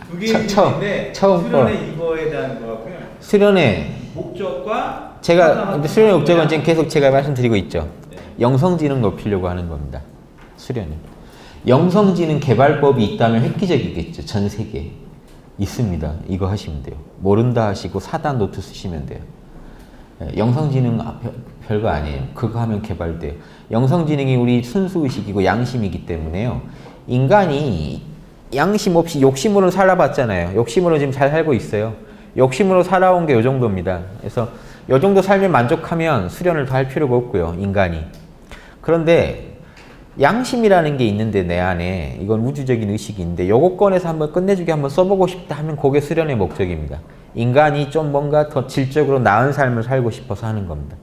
두 개의 질문인데 수련의 이거에 대한 거고요. 수련의 목적과 제가 수련의 목적은 지금 계속 제가 말씀드리고 있죠. 네. 영성지능 높이려고 하는 겁니다. 수련은 영성지능 개발법이 있다면 획기적이겠죠. 전 세계에 있습니다. 이거 하시면 돼요. 모른다 하시고 4단 노트 쓰시면 돼요. 영성지능 별거 아니에요. 그거 하면 개발돼요. 영성지능이 우리 순수의식이고 양심이기 때문에요. 인간이 양심 없이 욕심으로 살아봤잖아요. 욕심으로 지금 잘 살고 있어요. 욕심으로 살아온 게 요 정도입니다. 그래서 요 정도 살면 만족하면 수련을 더 할 필요가 없고요. 인간이. 그런데 양심이라는 게 있는데 내 안에 이건 우주적인 의식인데 요거 꺼내서 한번 끝내주게 한번 써보고 싶다 하면 그게 수련의 목적입니다. 인간이 좀 뭔가 더 질적으로 나은 삶을 살고 싶어서 하는 겁니다.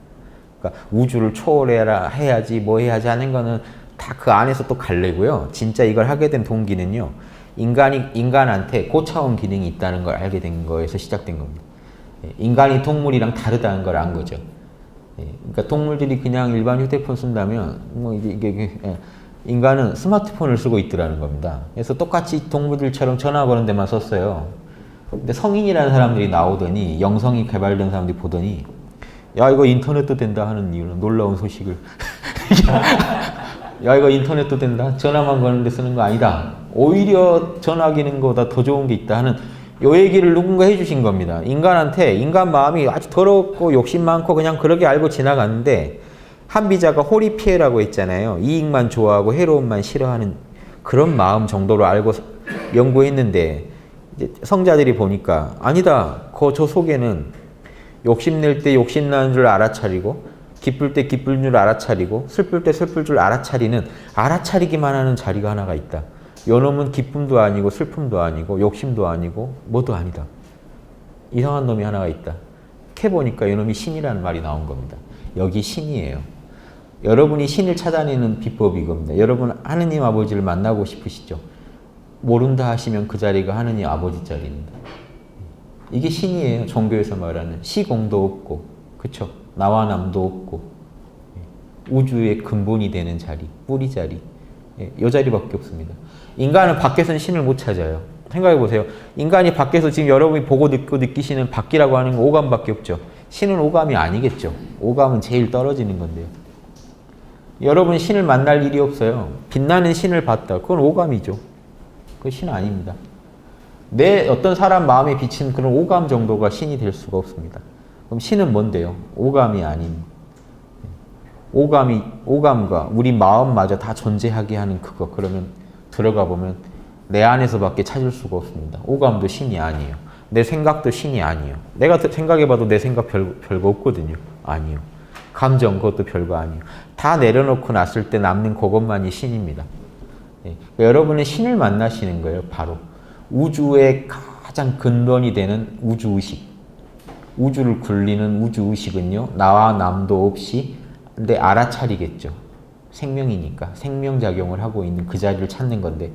그러니까 우주를 초월해라 해야지 뭐 해야지 하는 거는 다 그 안에서 또 갈래고요. 진짜 이걸 하게 된 동기는요. 인간한테 고차원 기능이 있다는 걸 알게 된 거에서 시작된 겁니다. 인간이 동물이랑 다르다는 걸 안 거죠. 그러니까 동물들이 그냥 일반 휴대폰 쓴다면 뭐 이게 인간은 스마트폰을 쓰고 있더라는 겁니다. 그래서 똑같이 동물들처럼 전화 거는 데만 썼어요. 근데 성인이라는 사람들이 나오더니 영성이 개발된 사람들이 보더니 야 이거 인터넷도 된다 하는 이유는 놀라운 소식을 야 이거 인터넷도 된다? 전화만 거는데 쓰는 거 아니다. 오히려 전화 기능 거보다 더 좋은 게 있다 하는 요 얘기를 누군가 해주신 겁니다. 인간한테 인간 마음이 아주 더럽고 욕심 많고 그냥 그렇게 알고 지나갔는데 한비자가 호리피해라고 했잖아요. 이익만 좋아하고 해로움만 싫어하는 그런 마음 정도로 알고 연구했는데 이제 성자들이 보니까 아니다. 저 속에는 욕심낼 때 욕심나는 줄 알아차리고 기쁠 때 기쁠 줄 알아차리고 슬플 때 슬플 줄 알아차리는 알아차리기만 하는 자리가 하나가 있다. 요놈은 기쁨도 아니고 슬픔도 아니고 욕심도 아니고 뭐도 아니다. 이상한 놈이 하나가 있다. 캐보니까 요놈이 신이라는 말이 나온 겁니다. 여기 신이에요. 여러분이 신을 찾아내는 비법이 이겁니다. 여러분 하느님 아버지를 만나고 싶으시죠? 모른다 하시면 그 자리가 하느님 아버지 자리입니다. 이게 신이에요. 종교에서 말하는 시공도 없고 그쵸? 나와 남도 없고 우주의 근본이 되는 자리, 뿌리 자리 이 자리밖에 없습니다. 인간은 밖에서는 신을 못 찾아요. 생각해 보세요. 인간이 밖에서 지금 여러분이 보고 듣고 느끼시는 밖이라고 하는 건 오감밖에 없죠. 신은 오감이 아니겠죠. 오감은 제일 떨어지는 건데요. 여러분 신을 만날 일이 없어요. 빛나는 신을 봤다. 그건 오감이죠. 그건 신 아닙니다. 내 어떤 사람 마음에 비치는 그런 오감 정도가 신이 될 수가 없습니다. 그럼 신은 뭔데요? 오감이 아닌 오감과 우리 마음마저 다 존재하게 하는 그거. 그러면 들어가 보면 내 안에서밖에 찾을 수가 없습니다. 오감도 신이 아니에요. 내 생각도 신이 아니에요. 내가 생각해봐도 내 생각 별거 없거든요. 아니요. 감정 그것도 별거 아니에요. 다 내려놓고 났을 때 남는 그것만이 신입니다. 여러분은 신을 만나시는 거예요. 바로 우주의 가장 근본이 되는 우주의식. 우주를 굴리는 우주의식은요. 나와 남도 없이 근데 알아차리겠죠. 생명이니까 생명작용을 하고 있는 그 자리를 찾는 건데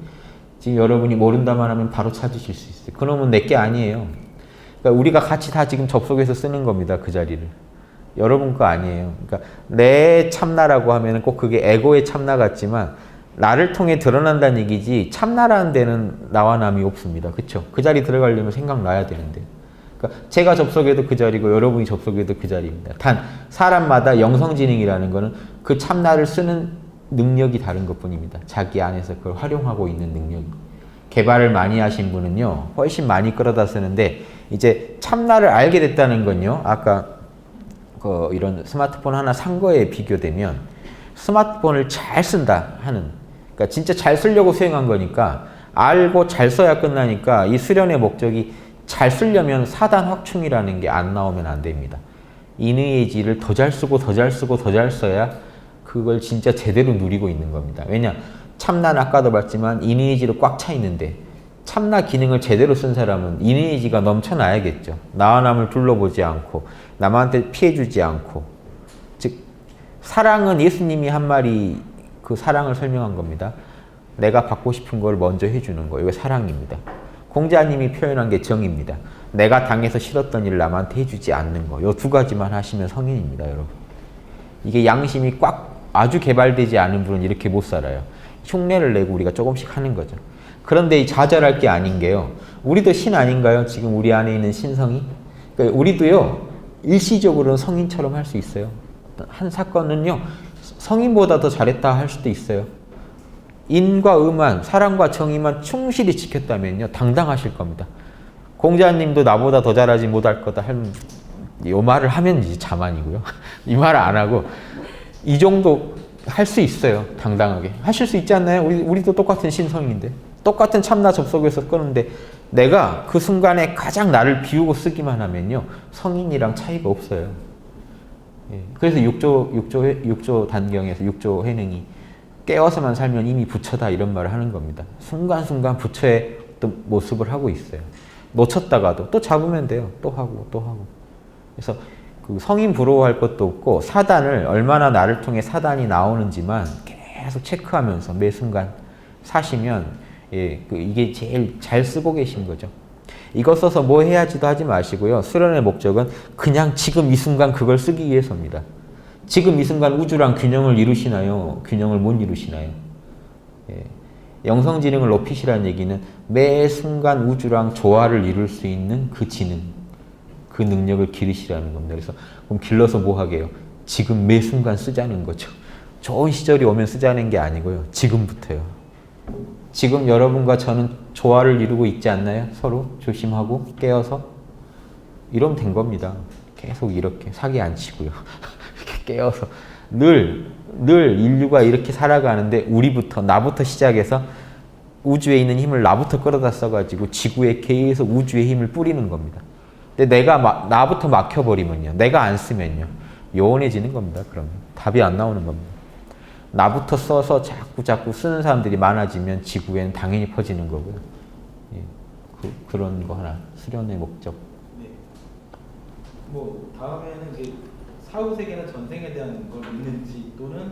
지금 여러분이 모른다만 하면 바로 찾으실 수 있어요. 그놈은 내게 아니에요. 그러니까 우리가 같이 다 지금 접속해서 쓰는 겁니다. 그 자리를. 여러분 거 아니에요. 그러니까 내 참나라고 하면 꼭 그게 에고의 참나 같지만 나를 통해 드러난다는 얘기지 참나라는 데는 나와 남이 없습니다. 그렇죠? 그 자리 들어가려면 생각나야 되는데 그러니까 제가 접속해도 그 자리고 여러분이 접속해도 그 자리입니다. 단 사람마다 영성지능이라는 거는 그 참나를 쓰는 능력이 다른 것뿐입니다. 자기 안에서 그걸 활용하고 있는 능력이. 개발을 많이 하신 분은요. 훨씬 많이 끌어다 쓰는데 이제 참나를 알게 됐다는 건요. 아까 이런 스마트폰 하나 산 거에 비교되면 스마트폰을 잘 쓴다 하는 그러니까 진짜 잘 쓰려고 수행한 거니까 알고 잘 써야 끝나니까 이 수련의 목적이 잘 쓰려면 사단 확충이라는 게 안 나오면 안 됩니다. 인의의지를 더 잘 쓰고 더 잘 쓰고 더 잘 써야 그걸 진짜 제대로 누리고 있는 겁니다. 왜냐? 참나는 아까도 봤지만 인의의지로 꽉 차 있는데 참나 기능을 제대로 쓴 사람은 인의의지가 넘쳐나야겠죠. 나와 남을 둘러보지 않고 남한테 피해주지 않고 즉 사랑은 예수님이 한 말이 그 사랑을 설명한 겁니다. 내가 받고 싶은 걸 먼저 해주는 거. 이거 사랑입니다. 공자님이 표현한 게 정입니다. 내가 당해서 싫었던 일을 남한테 해주지 않는 거. 이 두 가지만 하시면 성인입니다, 여러분. 이게 양심이 꽉 아주 개발되지 않은 분은 이렇게 못 살아요. 흉내를 내고 우리가 조금씩 하는 거죠. 그런데 이 좌절할 게 아닌 게요. 우리도 신 아닌가요? 지금 우리 안에 있는 신성이? 그러니까 우리도요, 일시적으로는 성인처럼 할 수 있어요. 한 사건은요, 성인보다 더 잘했다 할 수도 있어요. 인과 의만, 사랑과 정의만 충실히 지켰다면요, 당당하실 겁니다. 공자님도 나보다 더 잘하지 못할 거다 하면, 이 말을 하면 이제 자만이고요. 이 말을 안 하고, 이 정도 할 수 있어요. 당당하게. 하실 수 있지 않나요? 우리도 똑같은 신성인데. 똑같은 참나 접속에서 끄는데, 내가 그 순간에 가장 나를 비우고 쓰기만 하면요, 성인이랑 차이가 없어요. 예. 그래서 육조 단경에서 육조 해능이 깨어서만 살면 이미 부처다 이런 말을 하는 겁니다. 순간순간 부처의 어떤 모습을 하고 있어요. 놓쳤다가도 또 잡으면 돼요. 또 하고 또 하고. 그래서 그 성인 부러워할 것도 없고 사단을 얼마나 나를 통해 사단이 나오는지만 계속 체크하면서 매 순간 사시면 예, 이게 제일 잘 쓰고 계신 거죠. 이거 써서 뭐 해야지도 하지 마시고요. 수련의 목적은 그냥 지금 이 순간 그걸 쓰기 위해서입니다. 지금 이 순간 우주랑 균형을 이루시나요? 균형을 못 이루시나요? 예. 영성지능을 높이시라는 얘기는 매 순간 우주랑 조화를 이룰 수 있는 그 지능, 그 능력을 기르시라는 겁니다. 그래서 그럼 길러서 뭐 하게요? 지금 매 순간 쓰자는 거죠. 좋은 시절이 오면 쓰자는 게 아니고요. 지금부터요. 지금 여러분과 저는 조화를 이루고 있지 않나요? 서로 조심하고 깨어서 이러면 된 겁니다. 계속 이렇게 사기 안 치고요. 이렇게 깨어서 늘 인류가 이렇게 살아가는데 우리부터 나부터 시작해서 우주에 있는 힘을 나부터 끌어다 써가지고 지구에 계속 우주의 힘을 뿌리는 겁니다. 근데 내가 나부터 막혀버리면요, 내가 안 쓰면요, 요원해지는 겁니다. 그러면 답이 안 나오는 겁니다. 나부터 써서 자꾸 쓰는 사람들이 많아지면 지구에는 당연히 퍼지는 거고요. 예, 그런 거 하나, 수련의 목적. 네. 뭐 다음에는 이제 사후 세계나 전생에 대한 걸 믿는지 또는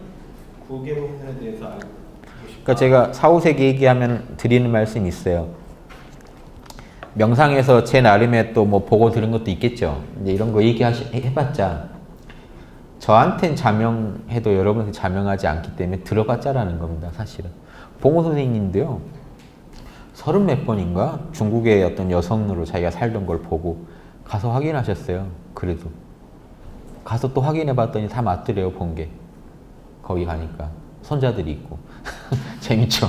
구계 본문에 대해서 알고 싶다. 그러니까 제가 사후 세계 얘기하면 드리는 말씀이 있어요. 명상에서 제 나름의 또 뭐 보고 들은 것도 있겠죠. 이제 이런 거 해봤자. 저한텐 자명해도 여러분한테 자명하지 않기 때문에 들어봤자라는 겁니다. 사실은. 봉호 선생님인데요. 30몇 번인가 중국의 어떤 여성으로 자기가 살던 걸 보고 가서 확인하셨어요. 그래도. 가서 또 확인해 봤더니 다 맞더래요. 본 게. 거기 가니까. 손자들이 있고. 재밌죠?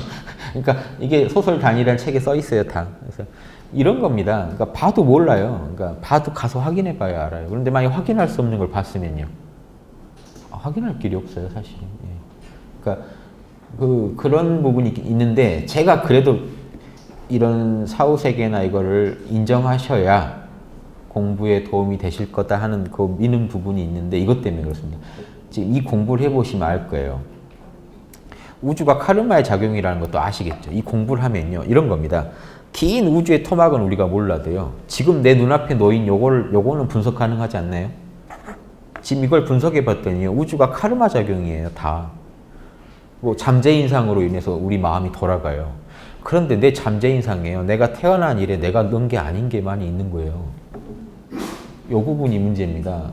그러니까 이게 소설 단이라는 책에 써 있어요. 다. 그래서 이런 겁니다. 그러니까 봐도 몰라요. 그러니까 봐도 가서 확인해 봐야 알아요. 그런데 만약 확인할 수 없는 걸 봤으면요. 확인할 길이 없어요, 사실. 예. 그러니까 그런 부분이 있는데 제가 그래도 이런 사후 세계나 이거를 인정하셔야 공부에 도움이 되실 거다 하는 그 미는 부분이 있는데 이것 때문에 그렇습니다. 지금 이 공부를 해보시면 알 거예요. 우주가 카르마의 작용이라는 것도 아시겠죠? 이 공부를 하면요, 이런 겁니다. 긴 우주의 토막은 우리가 몰라도요, 지금 내 눈앞에 놓인 요거는 분석 가능하지 않나요? 지금 이걸 분석해 봤더니요, 우주가 카르마 작용이에요, 다. 뭐 잠재인상으로 인해서 우리 마음이 돌아가요. 그런데 내 잠재인상이에요. 내가 태어난 이래 내가 넣은 게 아닌 게 많이 있는 거예요. 요 부분이 문제입니다.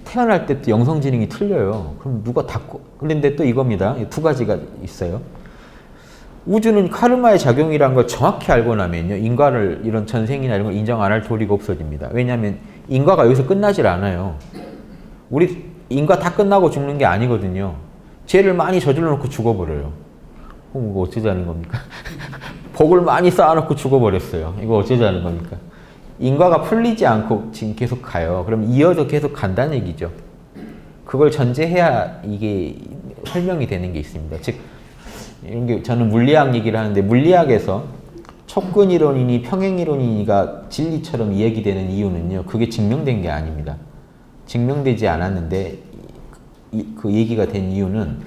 태어날 때부터 영성지능이 틀려요. 그럼 누가 닫고, 그런데 또 이겁니다. 두 가지가 있어요. 우주는 카르마의 작용이라는 걸 정확히 알고 나면요, 인과를, 이런 전생이나 이런 걸 인정 안 할 도리가 없어집니다. 왜냐하면 인과가 여기서 끝나질 않아요. 우리 인과 다 끝나고 죽는 게 아니거든요. 죄를 많이 저질러 놓고 죽어버려요. 그럼 이거 어쩌자는 겁니까? 복을 많이 쌓아놓고 죽어버렸어요. 이거 어쩌자는 겁니까? 인과가 풀리지 않고 지금 계속 가요. 그럼 이어서 계속 간다는 얘기죠. 그걸 전제해야 이게 설명이 되는 게 있습니다. 즉, 이런 게 저는 물리학 얘기를 하는데, 물리학에서 촉근이론이니 평행이론이니가 진리처럼 이야기되는 이유는요, 그게 증명된 게 아닙니다. 증명되지 않았는데 그 얘기가 된 이유는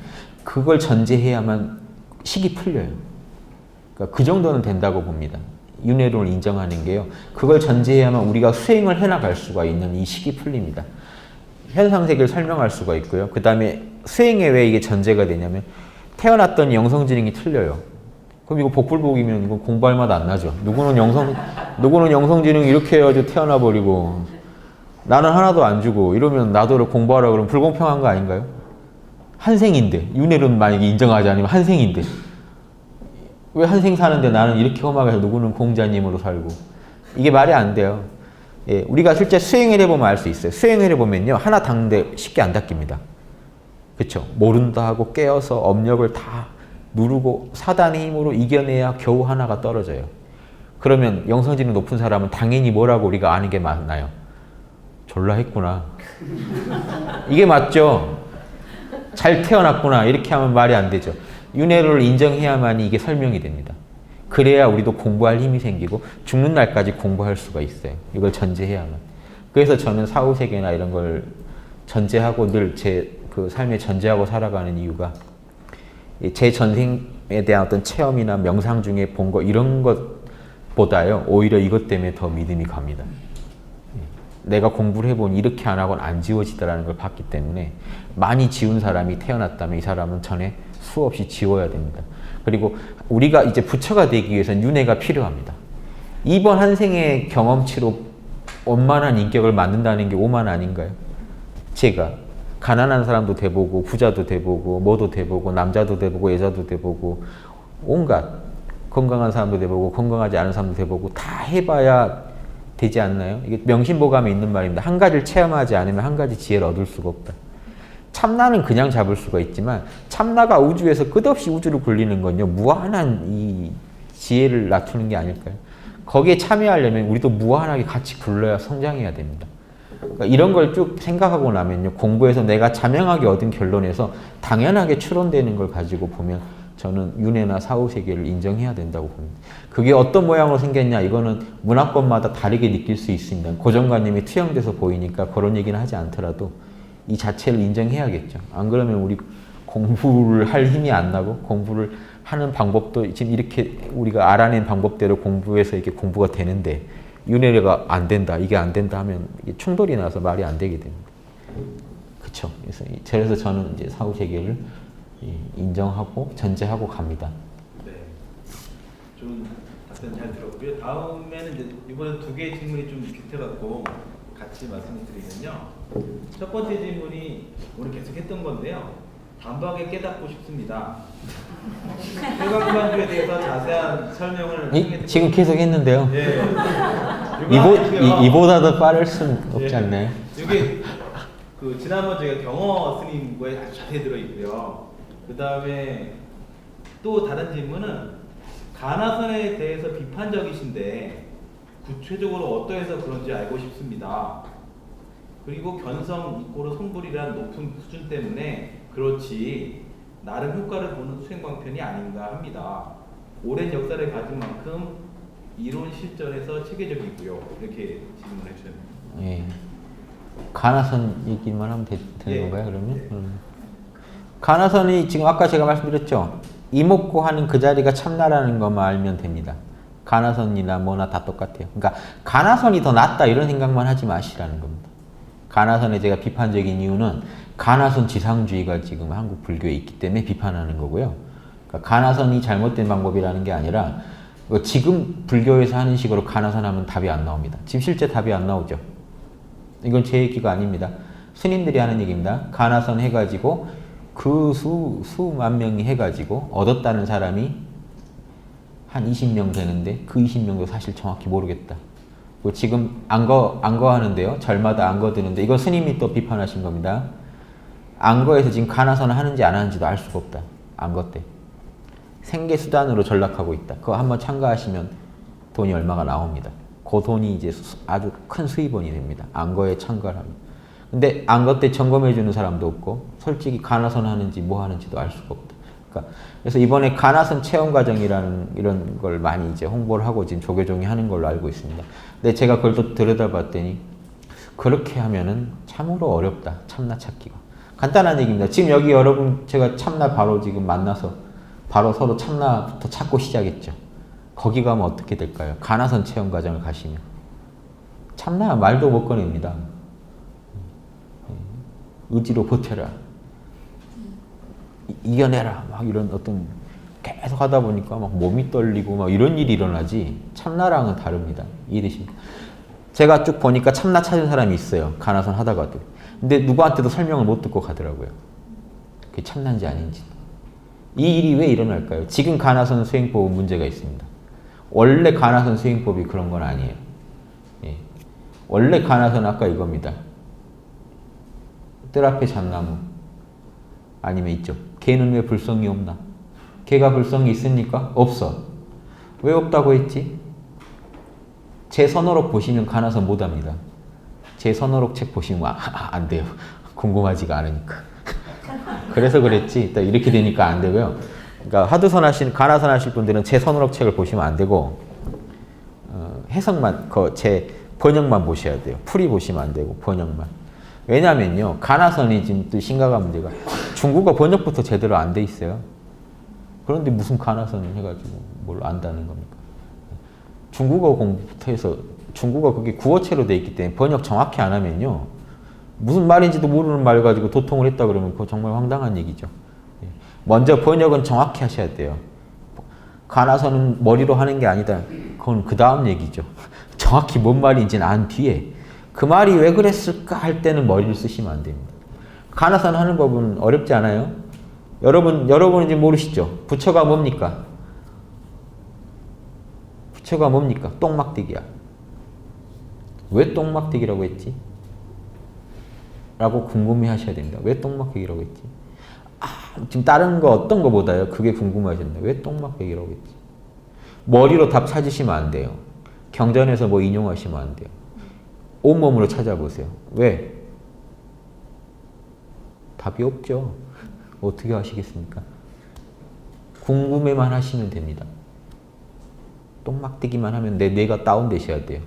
그걸 전제해야만 식이 풀려요. 그러니까 그 정도는 된다고 봅니다. 윤회론을 인정하는 게요, 그걸 전제해야만 우리가 수행을 해나갈 수가 있는 이 식이 풀립니다. 현상세계를 설명할 수가 있고요. 그 다음에 수행에 왜 이게 전제가 되냐면, 태어났더니 영성지능이 틀려요. 그럼 이거 복불복이면 이거 공부할 맛 안 나죠. 누구는 영성지능 이렇게 해가지고 태어나버리고 나는 하나도 안 주고 이러면 나도를 공부하라 그러면 불공평한 거 아닌가요? 한생인데, 윤회론 만약에 인정하지 않으면 한생인데 왜 한생 사는데 나는 이렇게 험하게 누구는 공자님으로 살고. 이게 말이 안 돼요. 예, 우리가 실제 수행을 해보면 알 수 있어요. 수행을 해보면요. 하나 닦는데 쉽게 안 닦입니다. 그렇죠? 모른다 하고 깨어서 업력을 다 누르고 사단의 힘으로 이겨내야 겨우 하나가 떨어져요. 그러면 영성질이 높은 사람은 당연히 뭐라고 우리가 아는 게 맞나요? 졸라 했구나. 이게 맞죠? 잘 태어났구나. 이렇게 하면 말이 안 되죠. 윤회를 인정해야만이 이게 설명이 됩니다. 그래야 우리도 공부할 힘이 생기고 죽는 날까지 공부할 수가 있어요. 이걸 전제해야만. 그래서 저는 사후세계나 이런 걸 전제하고 늘 제 그 삶에 전제하고 살아가는 이유가 제 전생에 대한 어떤 체험이나 명상 중에 본 거 이런 것보다요. 오히려 이것 때문에 더 믿음이 갑니다. 내가 공부를 해보니 이렇게 안 하고는 안 지워지더라는 걸 봤기 때문에 많이 지운 사람이 태어났다면 이 사람은 전에 수없이 지워야 됩니다. 그리고 우리가 이제 부처가 되기 위해서는 윤회가 필요합니다. 이번 한 생의 경험치로 원만한 인격을 만든다는 게 오만 아닌가요? 제가 가난한 사람도 돼보고 부자도 돼보고 뭐도 돼보고 남자도 돼보고 여자도 돼보고 온갖 건강한 사람도 돼보고 건강하지 않은 사람도 돼보고 다 해봐야 되지 않나요? 이게 명심보감에 있는 말입니다. 한 가지를 체험하지 않으면 한 가지 지혜를 얻을 수가 없다. 참나는 그냥 잡을 수가 있지만 참나가 우주에서 끝없이 우주를 굴리는 건요. 무한한 이 지혜를 낮추는 게 아닐까요? 거기에 참여하려면 우리도 무한하게 같이 굴러야 성장해야 됩니다. 그러니까 이런 걸 쭉 생각하고 나면요. 공부에서 내가 자명하게 얻은 결론에서 당연하게 추론되는 걸 가지고 보면 저는 윤회나 사후세계를 인정해야 된다고 봅니다. 그게 어떤 모양으로 생겼냐 이거는 문화권마다 다르게 느낄 수 있습니다. 고정관념이 투영돼서 보이니까 그런 얘기는 하지 않더라도 이 자체를 인정해야겠죠. 안 그러면 우리 공부를 할 힘이 안 나고 공부를 하는 방법도 지금 이렇게 우리가 알아낸 방법대로 공부해서 이렇게 공부가 되는데 윤회가 안 된다, 이게 안 된다 하면 이게 충돌이 나서 말이 안 되게 됩니다. 그렇죠. 그래서 저는 이제 사후세계를 인정하고 전제하고 갑니다. 네, 좀 답변 잘 들었고요. 다음에는 이제 이번에 두 개의 질문이 좀 비슷해갖고 같이 말씀을 드리면요. 첫 번째 질문이 오늘 계속했던 건데요. 단박에 깨닫고 싶습니다. 혈관관주에 대해서 자세한 설명을 지금 계속 했는데요. 예. 이보다 더 빠를 수는 없지 않나요? 이게 그 지난번 저희가 경어 스님과에 아주 자세히 들어 있고요. 그 다음에 또 다른 질문은 가나선에 대해서 비판적이신데 구체적으로 어떠해서 그런지 알고 싶습니다. 그리고 견성 이꼬르 성불이란 높은 수준 때문에 그렇지 나름 효과를 보는 수행방편이 아닌가 합니다. 오랜 역사를 가진 만큼 이론 실전에서 체계적이고요. 이렇게 질문을 해주셨네요. 예. 가나선 얘기만 하면 되는 건가요? 그러면? 예. 가나선이 지금 아까 제가 말씀드렸죠. 이목구 하는 그 자리가 참나라는 것만 알면 됩니다. 가나선이나 뭐나 다 똑같아요. 그러니까 가나선이 더 낫다 이런 생각만 하지 마시라는 겁니다. 가나선에 제가 비판적인 이유는 가나선 지상주의가 지금 한국 불교에 있기 때문에 비판하는 거고요. 그러니까 가나선이 잘못된 방법이라는 게 아니라 지금 불교에서 하는 식으로 가나선 하면 답이 안 나옵니다. 지금 실제 답이 안 나오죠. 이건 제 얘기가 아닙니다. 스님들이 하는 얘기입니다. 가나선 해가지고 그 수만 명이 해가지고 얻었다는 사람이 한 20명 되는데 그 20명도 사실 정확히 모르겠다. 지금 안거하는데요. 절마다 안거 드는데 이거 스님이 또 비판하신 겁니다. 안거에서 지금 가나선을 하는지 안 하는지도 알 수가 없다. 안거 때. 생계수단으로 전락하고 있다. 그거 한번 참가하시면 돈이 얼마가 나옵니다. 그 돈이 이제 아주 큰 수입원이 됩니다. 안거에 참가를 하면. 근데 안거 때 점검해 주는 사람도 없고 솔직히 가나선 하는지 뭐 하는지도 알 수가 없다. 그러니까 그래서 이번에 가나선 체험 과정이라는 이런 걸 많이 이제 홍보를 하고 지금 조계종이 하는 걸로 알고 있습니다. 근데 제가 그걸 또 들여다봤더니 그렇게 하면은 참으로 어렵다. 참나 찾기가. 간단한 얘기입니다. 지금 여기 여러분 제가 참나 바로 지금 만나서 바로 서로 참나부터 찾고 시작했죠. 거기 가면 어떻게 될까요? 가나선 체험 과정을 가시면 참나 말도 못 꺼냅니다. 의지로 버텨라. 이겨내라. 막 이런 어떤 계속 하다 보니까 막 몸이 떨리고 막 이런 일이 일어나지 참나랑은 다릅니다. 이해되십니까? 제가 쭉 보니까 참나 찾은 사람이 있어요. 가나선 하다가도. 근데 누구한테도 설명을 못 듣고 가더라고요. 그게 참나인지 아닌지. 이 일이 왜 일어날까요? 지금 가나선 수행법은 문제가 있습니다. 원래 가나선 수행법이 그런 건 아니에요. 예. 원래 가나선은 아까 이겁니다. 뜰 앞에 잣나무 아니면 있죠. 개는 왜 불성이 없나? 개가 불성이 있습니까? 없어. 왜 없다고 했지? 제 선어록 보시면 가나선 못합니다. 제 선어록 책 보시면 안 돼요. 궁금하지가 않으니까. 그래서 그랬지. 이렇게 되니까 안 되고요. 그러니까 하두선 하신 가나선 하실 분들은 제 선어록 책을 보시면 안 되고 해석만 제 번역만 보셔야 돼요. 풀이 보시면 안 되고 번역만. 왜냐면요. 가나선이 지금 또 심각한 문제가 중국어 번역부터 제대로 안 돼 있어요. 그런데 무슨 가나선을 해가지고 뭘 안다는 겁니까? 중국어 공부부터 해서 중국어 그게 구어체로 돼 있기 때문에 번역 정확히 안 하면요. 무슨 말인지도 모르는 말 가지고 도통을 했다 그러면 그거 정말 황당한 얘기죠. 먼저 번역은 정확히 하셔야 돼요. 가나선은 머리로 하는 게 아니다. 그건 그 다음 얘기죠. 정확히 뭔 말인지는 안 뒤에 그 말이 왜 그랬을까 할 때는 머리를 쓰시면 안 됩니다. 가나선 하는 법은 어렵지 않아요? 여러분은 이제 모르시죠? 부처가 뭡니까? 부처가 뭡니까? 똥막대기야. 왜 똥막대기라고 했지? 라고 궁금해 하셔야 됩니다. 왜 똥막대기라고 했지? 지금 다른 거 어떤 거보다요. 그게 궁금하셨나요? 왜 똥막대기라고 했지? 머리로 답 찾으시면 안 돼요. 경전에서 뭐 인용하시면 안 돼요. 온몸으로 찾아보세요. 왜? 답이 없죠. 어떻게 하시겠습니까? 궁금해만 하시면 됩니다. 똥막대기만 하면 내 뇌가 다운되셔야 돼요.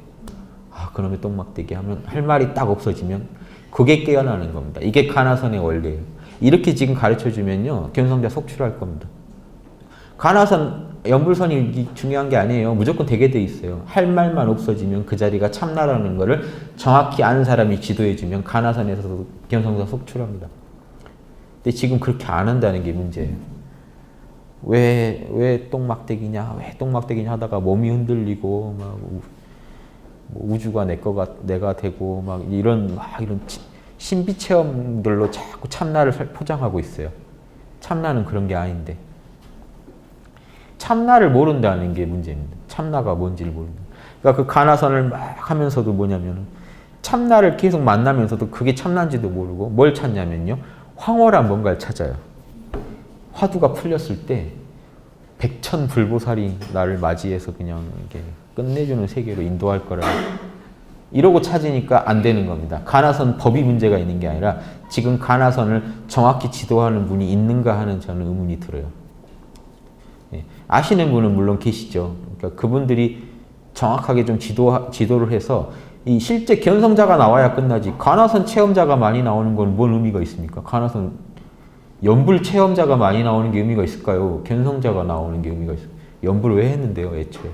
그놈의 똥막대기 하면 할 말이 딱 없어지면 그게 깨어나는 겁니다. 이게 가나선의 원리예요. 이렇게 지금 가르쳐주면요. 견성자 속출할 겁니다. 가나선, 연불선이 중요한 게 아니에요. 무조건 되게 돼 있어요. 할 말만 없어지면 그 자리가 참나라는 거를 정확히 아는 사람이 지도해주면 가나선에서도 견성자 속출합니다. 근데 지금 그렇게 안 한다는 게 문제예요. 왜 똥막대기냐, 왜 똥막대기냐 하다가 몸이 흔들리고, 막, 우주가 내가 되고, 이런 신비 체험들로 자꾸 참나를 포장하고 있어요. 참나는 그런 게 아닌데. 참나를 모른다는 게 문제입니다. 참나가 뭔지를 모른다. 그러니까 그 가나선을 막 하면서도 뭐냐면, 참나를 계속 만나면서도 그게 참나인지도 모르고, 뭘 찾냐면요. 황홀한 뭔가를 찾아요. 화두가 풀렸을 때 백천불보살이 나를 맞이해서 그냥 이렇게 끝내주는 세계로 인도할 거라 이러고 찾으니까 안 되는 겁니다. 가나선 법이 문제가 있는 게 아니라 지금 가나선을 정확히 지도하는 분이 있는가 하는 저는 의문이 들어요. 아시는 분은 물론 계시죠. 그러니까 그분들이 정확하게 좀 지도를 해서 이 실제 견성자가 나와야 끝나지 가나선 체험자가 많이 나오는 건 뭔 의미가 있습니까? 가나선 연불 체험자가 많이 나오는 게 의미가 있을까요? 견성자가 나오는 게 의미가 있을까요? 연불 왜 했는데요, 애초에?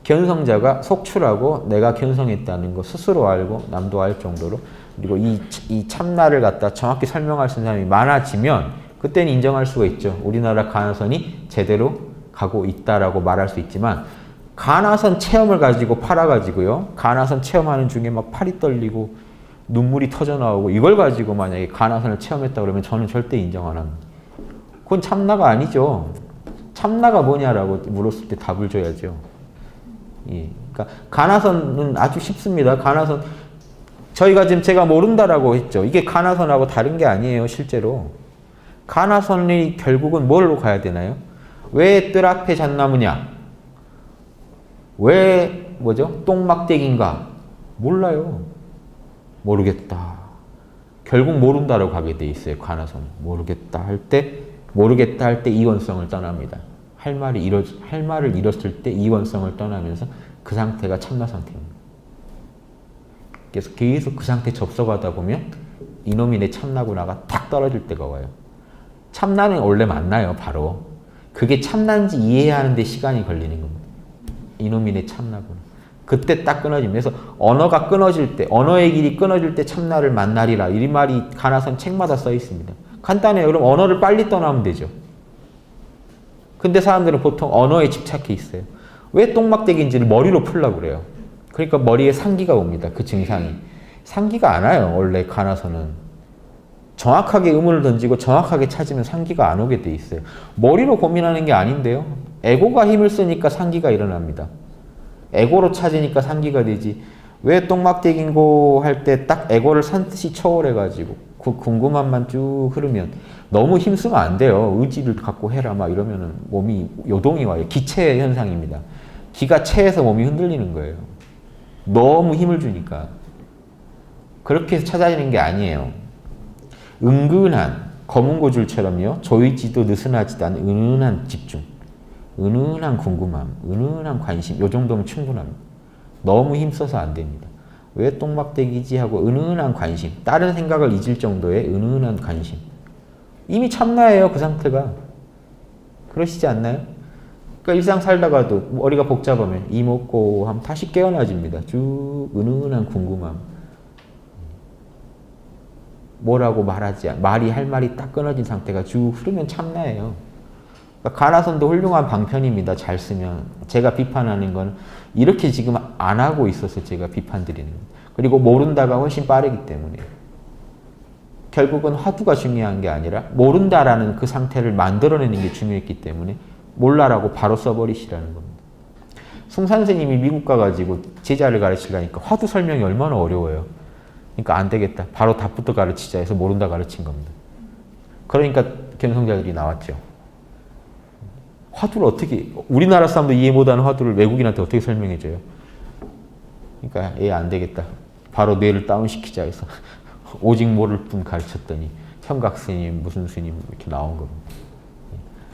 견성자가 속출하고 내가 견성했다는 거 스스로 알고 남도 알 정도로 그리고 이 참나를 갖다 정확히 설명할 수 있는 사람이 많아지면 그때는 인정할 수가 있죠. 우리나라 가나선이 제대로 가고 있다라고 말할 수 있지만 가나선 체험을 가지고 팔아가지고요. 가나선 체험하는 중에 막 팔이 떨리고 눈물이 터져 나오고 이걸 가지고 만약에 가나선을 체험했다 그러면 저는 절대 인정 안 합니다. 그건 참나가 아니죠. 참나가 뭐냐라고 물었을 때 답을 줘야죠. 예. 그러니까 가나선은 아주 쉽습니다. 가나선 저희가 지금 제가 모른다라고 했죠. 이게 가나선하고 다른 게 아니에요, 실제로. 가나선이 결국은 뭘로 가야 되나요? 왜 뜰 앞에 잣나무냐? 왜 똥막대기인가? 몰라요. 모르겠다. 결국 모른다라고 가게 돼 있어요. 가나선. 모르겠다 할 때 이원성을 떠납니다. 할 말을 잃었을 때 이원성을 떠나면서 그 상태가 참나 상태입니다. 그래서 계속 그 상태 접속하다 보면 이놈이 내 참나구나가 탁 떨어질 때가 와요. 참나는 원래 맞나요, 바로. 그게 참나인지 이해하는 데 시간이 걸리는 겁니다. 이놈이 내 참나구나. 그때 딱 끊어집니다. 그래서 언어가 끊어질 때, 언어의 길이 끊어질 때 참나를 만나리라. 이 말이 가나선 책마다 써 있습니다. 간단해요. 그럼 언어를 빨리 떠나면 되죠. 근데 사람들은 보통 언어에 집착해 있어요. 왜 똥막대기인지를 머리로 풀려고 그래요. 그러니까 머리에 상기가 옵니다. 그 증상이. 상기가 안 와요. 원래 가나선은. 정확하게 의문을 던지고 정확하게 찾으면 상기가 안 오게 돼 있어요. 머리로 고민하는 게 아닌데요. 에고가 힘을 쓰니까 상기가 일어납니다. 에고로 찾으니까 상기가 되지. 왜 똥막대기인고 할 때 딱 에고를 산뜻이 초월해가지고 그 궁금함만 쭉 흐르면 너무 힘쓰면 안 돼요. 의지를 갖고 해라 막 이러면은 몸이 요동이 와요. 기체 현상입니다. 기가 체해서 몸이 흔들리는 거예요. 너무 힘을 주니까. 그렇게 해서 찾아지는 게 아니에요. 은근한 검은 고줄처럼요. 조이지도 느슨하지도 않은 은은한 집중, 은은한 궁금함, 은은한 관심. 요 정도면 충분합니다. 너무 힘써서 안 됩니다. 왜 똥막대기지 하고 은은한 관심, 다른 생각을 잊을 정도의 은은한 관심. 이미 참나예요, 그 상태가. 그러시지 않나요? 그러니까 일상 살다가도 머리가 복잡하면 이먹고 하면 다시 깨어나집니다. 쭉 은은한 궁금함. 뭐라고 말이 할 말이 딱 끊어진 상태가 쭉 흐르면 참나예요. 그러니까 가나선도 훌륭한 방편입니다. 잘 쓰면. 제가 비판하는 건 이렇게 지금 안 하고 있어서 제가 비판드리는 거예요. 그리고 모른다가 훨씬 빠르기 때문에. 결국은 화두가 중요한 게 아니라 모른다라는 그 상태를 만들어내는 게 중요했기 때문에 몰라라고 바로 써버리시라는 겁니다. 숭산 스님이 미국 가가지고 제자를 가르치려니까 화두 설명이 얼마나 어려워요. 그러니까 안 되겠다. 바로 답부터 가르치자 해서 모른다 가르친 겁니다. 그러니까 견성자들이 나왔죠. 화두를 어떻게, 우리나라 사람도 이해 못하는 화두를 외국인한테 어떻게 설명해줘요? 그러니까 얘 안 되겠다. 바로 뇌를 다운시키자 해서 오직 모를 뿐 가르쳤더니 현각 스님, 무슨 스님 이렇게 나온 겁니다.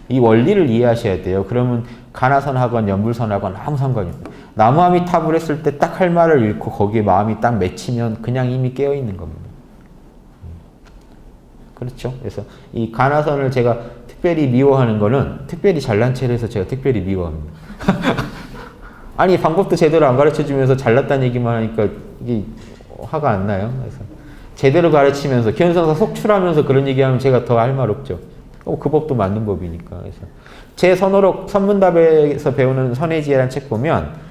이 원리를 이해하셔야 돼요. 그러면 가나선하건 연불선하건 아무 상관이 없어요. 나무아미탑을 했을 때 딱 할 말을 잃고 거기에 마음이 딱 맺히면 그냥 이미 깨어있는 겁니다. 그렇죠? 그래서 이 가나선을 제가 특별히 미워하는 거는 특별히 잘난 체를 해서 제가 특별히 미워합니다. 아니 방법도 제대로 안 가르쳐주면서 잘났다는 얘기만 하니까 이게 화가 안 나요. 그래서 제대로 가르치면서 견성사 속출하면서 그런 얘기하면 제가 더 할 말 없죠. 그 법도 맞는 법이니까. 그래서 제 선호록 선문답에서 배우는 선해지혜라는 책 보면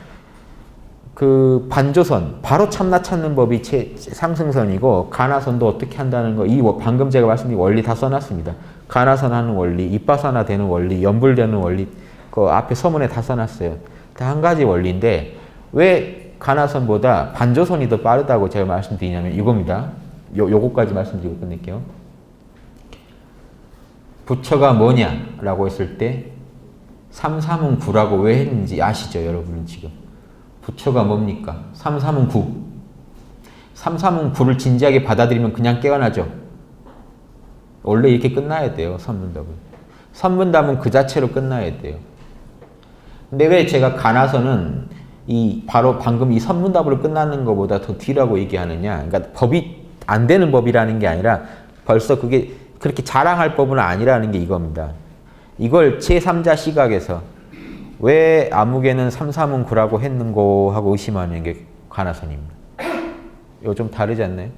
그 반조선 바로 참나 찾는 법이 상승선이고 가나선도 어떻게 한다는 거 이 방금 제가 말씀드린 원리 다 써놨습니다. 가나선 하는 원리, 이빠사나 되는 원리, 연불되는 원리 그 앞에 서문에 다 써놨어요. 다 한 가지 원리인데 왜 가나선보다 반조선이 더 빠르다고 제가 말씀드리냐면 이겁니다. 요거까지 말씀드리고 끝낼게요. 부처가 뭐냐라고 했을 때 삼삼은 구라고 왜 했는지 아시죠? 여러분은 지금. 부처가 뭡니까? 삼삼은 구. 삼삼은 구를 진지하게 받아들이면 그냥 깨어나죠. 원래 이렇게 끝나야 돼요. 선문답은. 선문답은 그 자체로 끝나야 돼요. 근데 왜 제가 가나서는 바로 방금 이 선문답으로 끝나는 것보다 더 뒤라고 얘기하느냐. 그러니까 법이 안 되는 법이라는 게 아니라 벌써 그게 그렇게 자랑할 법은 아니라는 게 이겁니다. 이걸 제3자 시각에서 왜 아무개는 삼삼은 구라고 했는고 하고 의심하는 게 가나선입니다. 이거 좀 다르지 않나요?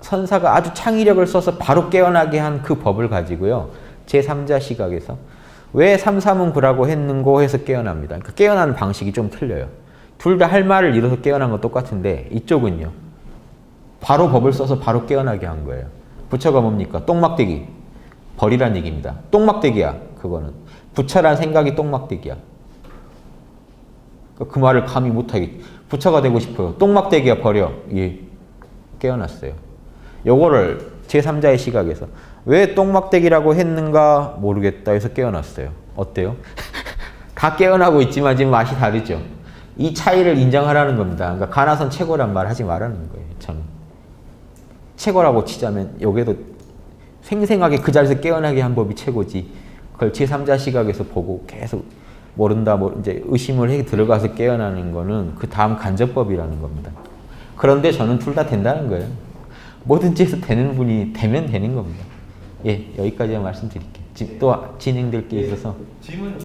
선사가 아주 창의력을 써서 바로 깨어나게 한 그 법을 가지고요. 제3자 시각에서 왜 삼삼은 구라고 했는고 해서 깨어납니다. 그러니까 깨어나는 방식이 좀 틀려요. 둘 다 할 말을 잃어서 깨어난 건 똑같은데 이쪽은요. 바로 법을 써서 바로 깨어나게 한 거예요. 부처가 뭡니까? 똥막대기. 버리란 얘기입니다. 똥막대기야. 그거는. 부처란 생각이 똥막대기야. 그 말을 감히 못하게. 부처가 되고 싶어요. 똥막대기야 버려. 예. 깨어났어요. 요거를 제3자의 시각에서 왜 똥막대기라고 했는가 모르겠다 해서 깨어났어요. 어때요? 다 깨어나고 있지만 지금 맛이 다르죠. 이 차이를 인정하라는 겁니다. 그러니까 가나선 최고란 말 하지 말라는 거예요. 저는. 최고라고 치자면 여기에도 생생하게 그 자리에서 깨어나게 한 법이 최고지. 그걸 제3자 시각에서 보고 계속 모른다, 이제 의심을 해 들어가서 깨어나는 거는 그 다음 간접법이라는 겁니다. 그런데 저는 둘 다 된다는 거예요. 뭐든지 해서 되는 분이 되면 되는 겁니다. 예, 여기까지만 말씀드릴게요. 또 진행될 게 있어서. 질문